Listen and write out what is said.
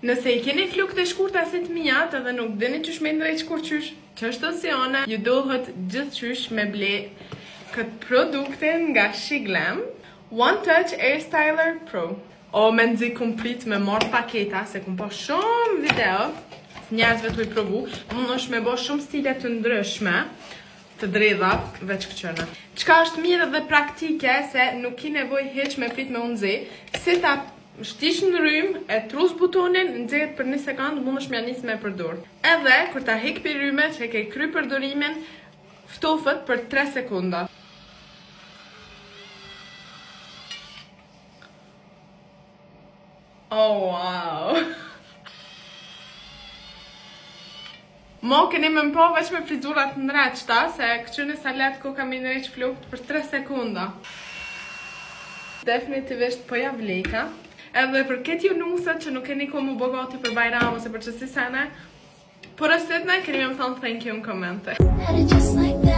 Nëse I keni flokët e shkurta si të mijat edhe nuk dini qysh me ndrejt shkurqysh, ç'është osione, ju duhet gjithçysh me ble këtë produktin nga Shiglam, One Touch Air Styler Pro. O me nxi komplet me marrë paketa, se kum po shumë video, njerëzve t'u I provu, mund është me bo shumë stile të ndryshme, të dredha, veç këqëna. Qka është mirë dhe praktike, se nuk ki nevoj heq me prit me unëzi, si ta shtish në rrymë, e trus butonin, nxehet për 1 sekundë, mund është mja njës me përdor. Edhe, kur ta hek për rryme, që ke kry përdorimin, ftofët për 3 sekunda. Oh, wow! Mo keni me më po veç me frizurat në reqta, se këqyni sa letë ko kam I nëreq flokët për 3 sekunda. Definitivisht po ja vleka. Edhe për këtë ju nusët që nuk keni ko mu bogati për Bajram ose për qësi sene, por rësitne keni me më thonë thank you në komente.